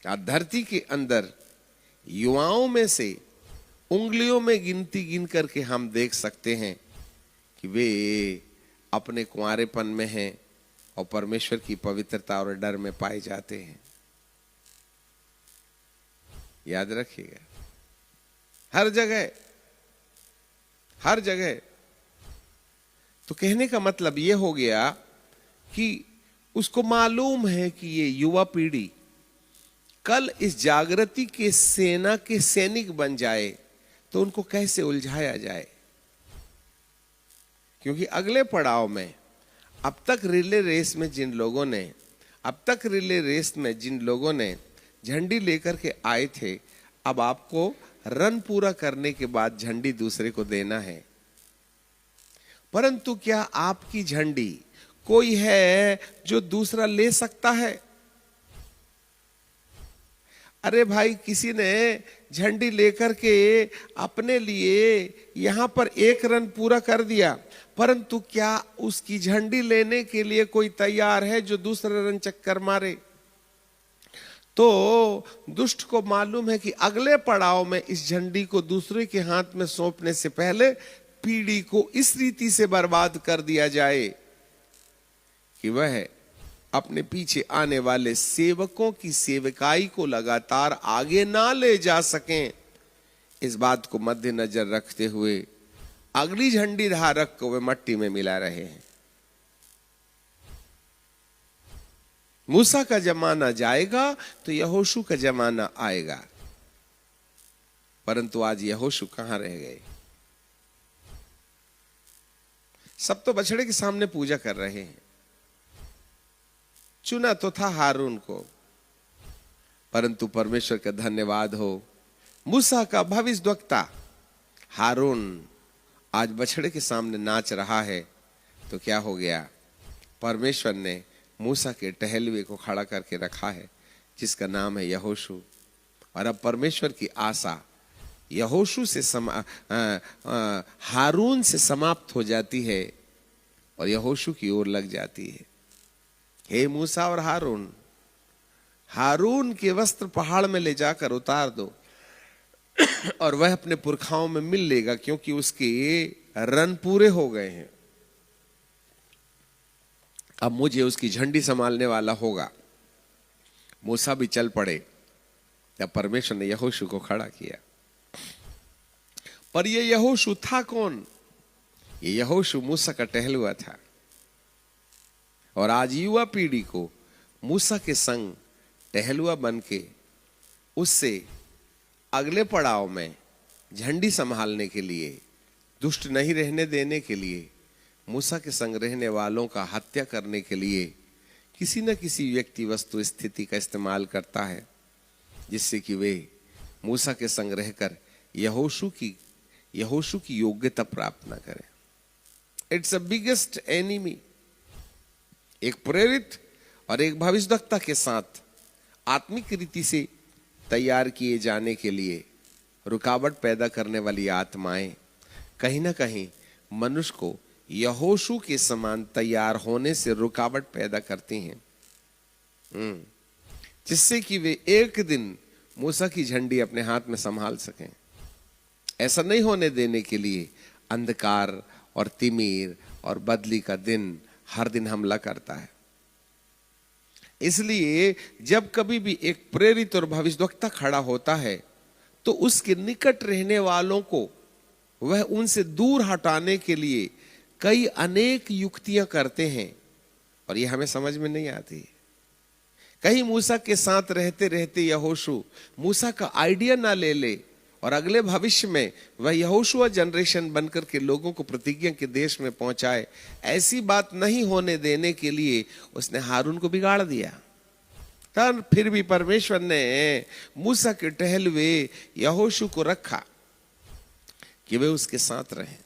आज धरती के अंदर युवाओं में से उंगलियों में गिनती गिन करके हम देख सकते हैं कि वे अपने कुंवारेपन में हैं और परमेश्वर की पवित्रता और डर में पाए जाते हैं। याद रखिएगा, हर जगह हर जगह। तो कहने का मतलब यह हो गया कि उसको मालूम है कि ये युवा पीढ़ी कल इस जागृति के सेना के सैनिक बन जाए तो उनको कैसे उलझाया जाए, क्योंकि अगले पड़ाव में अब तक रिले रेस में जिन लोगों ने झंडी लेकर के आए थे, अब आपको रन पूरा करने के बाद झंडी दूसरे को देना है। परंतु क्या आपकी झंडी कोई है जो दूसरा ले सकता है? अरे भाई, किसी ने झंडी लेकर के अपने लिए यहां पर एक रन पूरा कर दिया, परंतु क्या उसकी झंडी लेने के लिए कोई तैयार है जो दूसरा रन चक्कर मारे? तो दुष्ट को मालूम है कि अगले पड़ाव में इस झंडी को दूसरे के हाथ में सौंपने से पहले पीढ़ी को इस रीति से बर्बाद कर दिया जाए कि वह अपने पीछे आने वाले सेवकों की सेवकाई को लगातार आगे ना ले जा सकें। इस बात को मद्देनजर रखते हुए अगली झंडी धारक को वे मट्टी में मिला रहे हैं। मूसा का जमाना जाएगा तो यहोशू का जमाना आएगा, परंतु आज यहोशू कहां रह गए? सब तो बछड़े के सामने पूजा कर रहे हैं। चुना तो था हारून को, परंतु परमेश्वर का धन्यवाद हो, मूसा का भविष्यद्वक्ता हारून आज बछड़े के सामने नाच रहा है। तो क्या हो गया? परमेश्वर ने मूसा के टहलुए को खड़ा करके रखा है जिसका नाम है यहोशू। और अब परमेश्वर की आशा यहोशू से हारून से समाप्त हो जाती है और यहोशू की ओर लग जाती है। हे मूसा और हारून के वस्त्र पहाड़ में ले जाकर उतार दो और वह अपने पुरखाओं में मिल लेगा, क्योंकि उसके रन पूरे हो गए हैं। अब मुझे उसकी झंडी संभालने वाला होगा। मूसा भी चल पड़े। तब परमेश्वर ने यहोशू को खड़ा किया। पर यह यहोशू था कौन? ये यहोशू मूसा का टहलुआ था। और आज युवा पीढ़ी को मूसा के संग टहलुआ बन के उससे अगले पड़ाव में झंडी संभालने के लिए, दुष्ट नहीं रहने देने के लिए, मूसा के संग रहने वालों का हत्या करने के लिए किसी न किसी व्यक्ति, वस्तु, स्थिति का इस्तेमाल करता है, जिससे कि वे मूसा के संग रहकर यहोशू की योग्यता प्राप्त न करें। It's a biggest enemy. एक प्रेरित और एक भविष्यद्वक्ता के साथ आत्मिक रीति से तैयार किए जाने के लिए रुकावट पैदा करने वाली आत्माएं कहीं ना कहीं मनुष्य को यहोशू के समान तैयार होने से रुकावट पैदा करती हैं, जिससे कि वे एक दिन मूसा की झंडी अपने हाथ में संभाल सकें। ऐसा नहीं होने देने के लिए अंधकार और तिमीर और बदली का दिन हर दिन हमला करता है। इसलिए जब कभी भी एक प्रेरित और भविष्यद्वक्ता खड़ा होता है तो उसके निकट रहने वालों को वह उनसे दूर हटाने के लिए कई अनेक युक्तियां करते हैं, और यह हमें समझ में नहीं आती। कहीं मूसा के साथ रहते रहते यहोशू मूसा का आइडिया ना ले ले और अगले भविष्य में वह यहोशुआ जनरेशन बनकर के लोगों को प्रतिज्ञा के देश में पहुंचाए, ऐसी बात नहीं होने देने के लिए उसने हारून को बिगाड़ दिया। तब फिर भी परमेश्वर ने मूसा के टहलुए यहोशू को रखा कि वे उसके साथ रहें।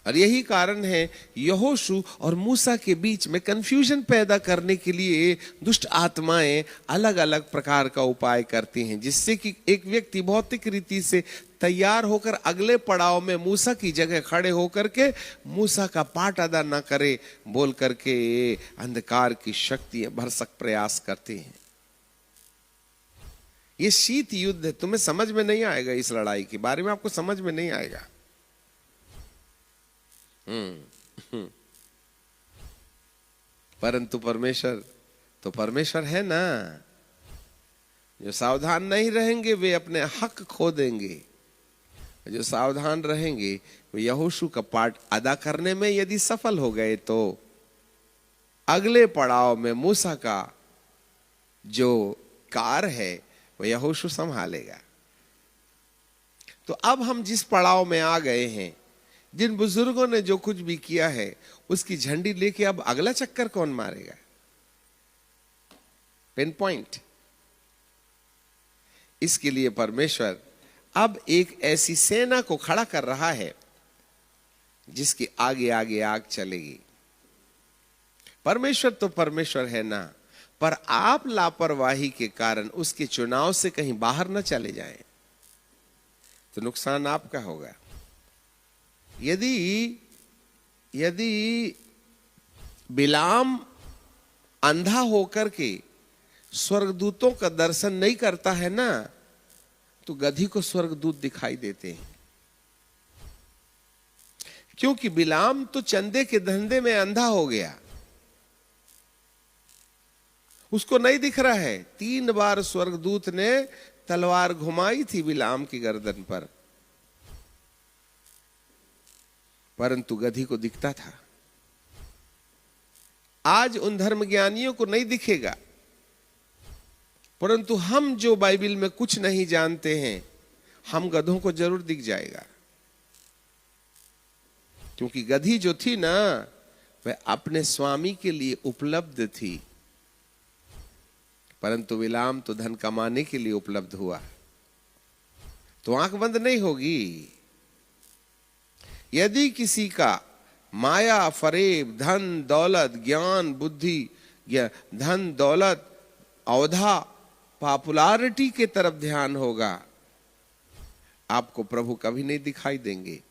और यही कारण है यहोशू और मूसा के बीच में कंफ्यूजन पैदा करने के लिए दुष्ट आत्माएं अलग अलग प्रकार का उपाय करती हैं, जिससे कि एक व्यक्ति भौतिक रीति से तैयार होकर अगले पड़ाव में मूसा की जगह खड़े होकर के मूसा का पाठ अदा न करे बोल करके अंधकार की शक्तियां भरसक प्रयास करती हैं। ये शीत युद्ध है, तुम्हें समझ में नहीं आएगा, इस लड़ाई के बारे में आपको समझ में नहीं आएगा। परंतु परमेश्वर तो परमेश्वर है ना। जो सावधान नहीं रहेंगे वे अपने हक खो देंगे, जो सावधान रहेंगे वे यहोशू का पाठ अदा करने में यदि सफल हो गए तो अगले पड़ाव में मूसा का जो कार है वह यहोशू संभालेगा। तो अब हम जिस पड़ाव में आ गए हैं, जिन बुजुर्गों ने जो कुछ भी किया है उसकी झंडी लेके अब अगला चक्कर कौन मारेगा? Pin point. इसके लिए परमेश्वर अब एक ऐसी सेना को खड़ा कर रहा है जिसके आगे आगे आग चलेगी। परमेश्वर तो परमेश्वर है ना, पर आप लापरवाही के कारण उसके चुनाव से कहीं बाहर न चले जाएं तो नुकसान आपका होगा। यदि बिलाम अंधा होकर के स्वर्गदूतों का दर्शन नहीं करता है ना, तो गधी को स्वर्गदूत दिखाई देते हैं। क्योंकि बिलाम तो चंदे के धंधे में अंधा हो गया, उसको नहीं दिख रहा है। 3 बार स्वर्गदूत ने तलवार घुमाई थी बिलाम की गर्दन पर, परंतु गधी को दिखता था। आज उन धर्मज्ञानियों को नहीं दिखेगा, परंतु हम जो बाइबल में कुछ नहीं जानते हैं, हम गधों को जरूर दिख जाएगा। क्योंकि गधी जो थी ना, वह अपने स्वामी के लिए उपलब्ध थी, परंतु बिलाम तो धन कमाने के लिए उपलब्ध हुआ। तो आंख बंद नहीं होगी। यदि किसी का माया, फरेब, धन दौलत, ज्ञान बुद्धि, धन दौलत, औधा, पॉपुलैरिटी के तरफ ध्यान होगा, आपको प्रभु कभी नहीं दिखाई देंगे।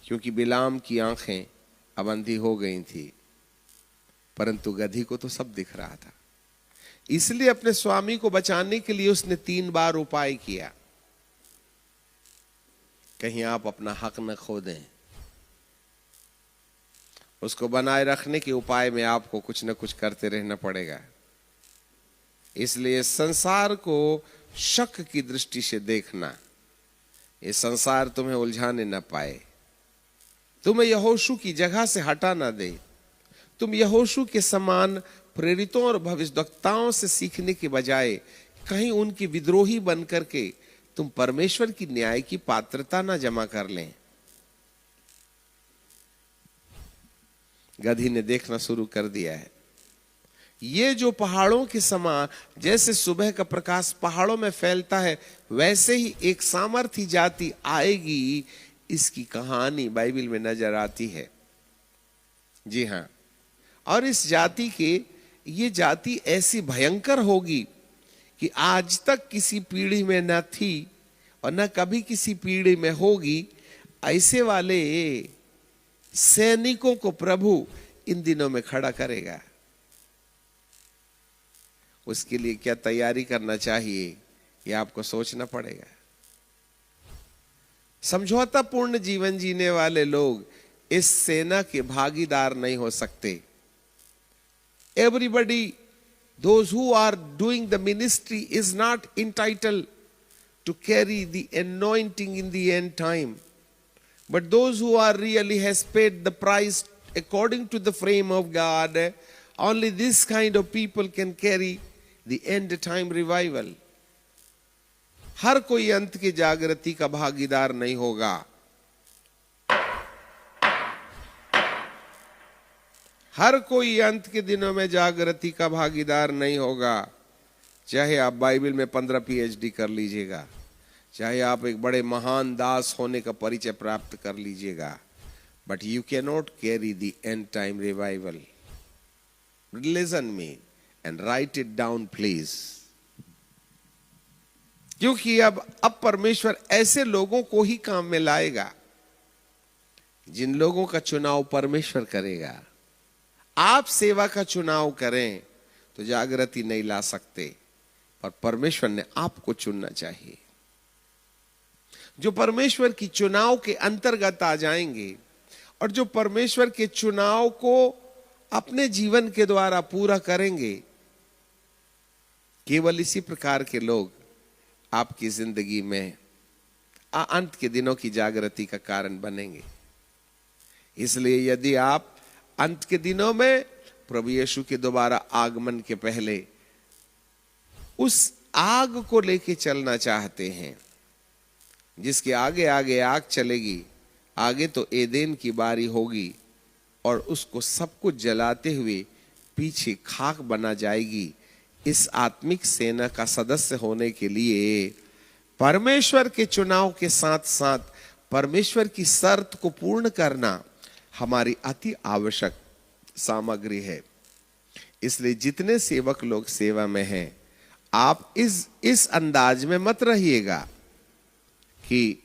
क्योंकि बिलाम की आंखें अब अंधी हो गई थी, परंतु गधी को तो सब दिख रहा था। इसलिए अपने स्वामी को बचाने के लिए उसने 3 बार उपाय किया, कहीं आप अपना हक न खो दें। उसको बनाए रखने के उपाय में आपको कुछ न कुछ करते रहना पड़ेगा। इसलिए संसार को शक की दृष्टि से देखना, ये संसार तुम्हें उलझाने न पाए, तुम्हें यहोशू की जगह से हटा ना दे। तुम यहोशू के समान प्रेरितों और भविष्यवक्ताओं से सीखने के बजाय कहीं उनके विद्रोही बनकर के तुम परमेश्वर की न्याय की पात्रता ना जमा कर लें। गधी ने देखना शुरू कर दिया है। ये जो पहाड़ों के समान, जैसे सुबह का प्रकाश पहाड़ों में फैलता है, वैसे ही एक सामर्थी जाति आएगी, इसकी कहानी बाइबल में नजर आती है। जी हां, और इस जाति के, ये जाति ऐसी भयंकर होगी कि आज तक किसी पीढ़ी में न थी और न कभी किसी पीढ़ी में होगी। ऐसे वाले सैनिकों को प्रभु इन दिनों में खड़ा करेगा। उसके लिए क्या तैयारी करना चाहिए, ये आपको सोचना पड़ेगा। समझौतापूर्ण जीवन जीने वाले लोग इस सेना के भागीदार नहीं हो सकते। Everybody, those who are doing the ministry is not entitled to carry the anointing in the end time. But those who are really has paid the price according to the frame of God, only this kind of people can carry the end time revival. हर कोई अंत की जागृति का भागीदार नहीं होगा। हर कोई अंत के दिनों में जागृति का भागीदार नहीं होगा। चाहे आप बाइबल में 15 PhD कर लीजिएगा, चाहे आप एक बड़े महान दास होने का परिचय प्राप्त कर लीजिएगा, but you cannot carry the end time revival. Listen me and write it down please. क्योंकि अब परमेश्वर ऐसे लोगों को ही काम में लाएगा जिन लोगों का चुनाव परमेश्वर करेगा। आप सेवा का चुनाव करें तो जागृति नहीं ला सकते, और परमेश्वर ने आपको चुनना चाहिए। जो परमेश्वर की चुनाव के अंतर्गत आ जाएंगे और जो परमेश्वर के चुनाव को अपने जीवन के द्वारा पूरा करेंगे, केवल इसी प्रकार के लोग आपकी जिंदगी में अंत के दिनों की जागृति का कारण बनेंगे। इसलिए यदि आप अंत के दिनों में प्रभु यीशु के दोबारा आगमन के पहले उस आग को लेके चलना चाहते हैं, जिसके आगे आगे आग चलेगी, आगे तो एदेन की बारी होगी और उसको सब कुछ जलाते हुए पीछे खाक बना जाएगी, इस आत्मिक सेना का सदस्य होने के लिए परमेश्वर के चुनाव के साथ साथ परमेश्वर की शर्त को पूर्ण करना हमारी अति आवश्यक सामग्री है। इसलिए जितने सेवक लोग सेवा में हैं, आप इस अंदाज में मत रहिएगा कि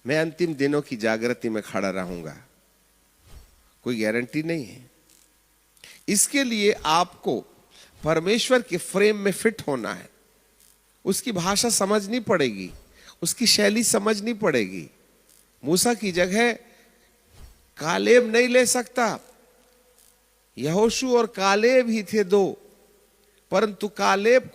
मैं अंतिम दिनों की जागृति में खड़ा रहूंगा। कोई गारंटी नहीं है। इसके लिए आपको परमेश्वर के फ्रेम में फिट होना है, उसकी भाषा समझनी पड़ेगी, उसकी शैली समझनी पड़ेगी। मूसा की जगह कालेब नहीं ले सकता। यहोशू और कालेब ही थे दो, परंतु कालेब को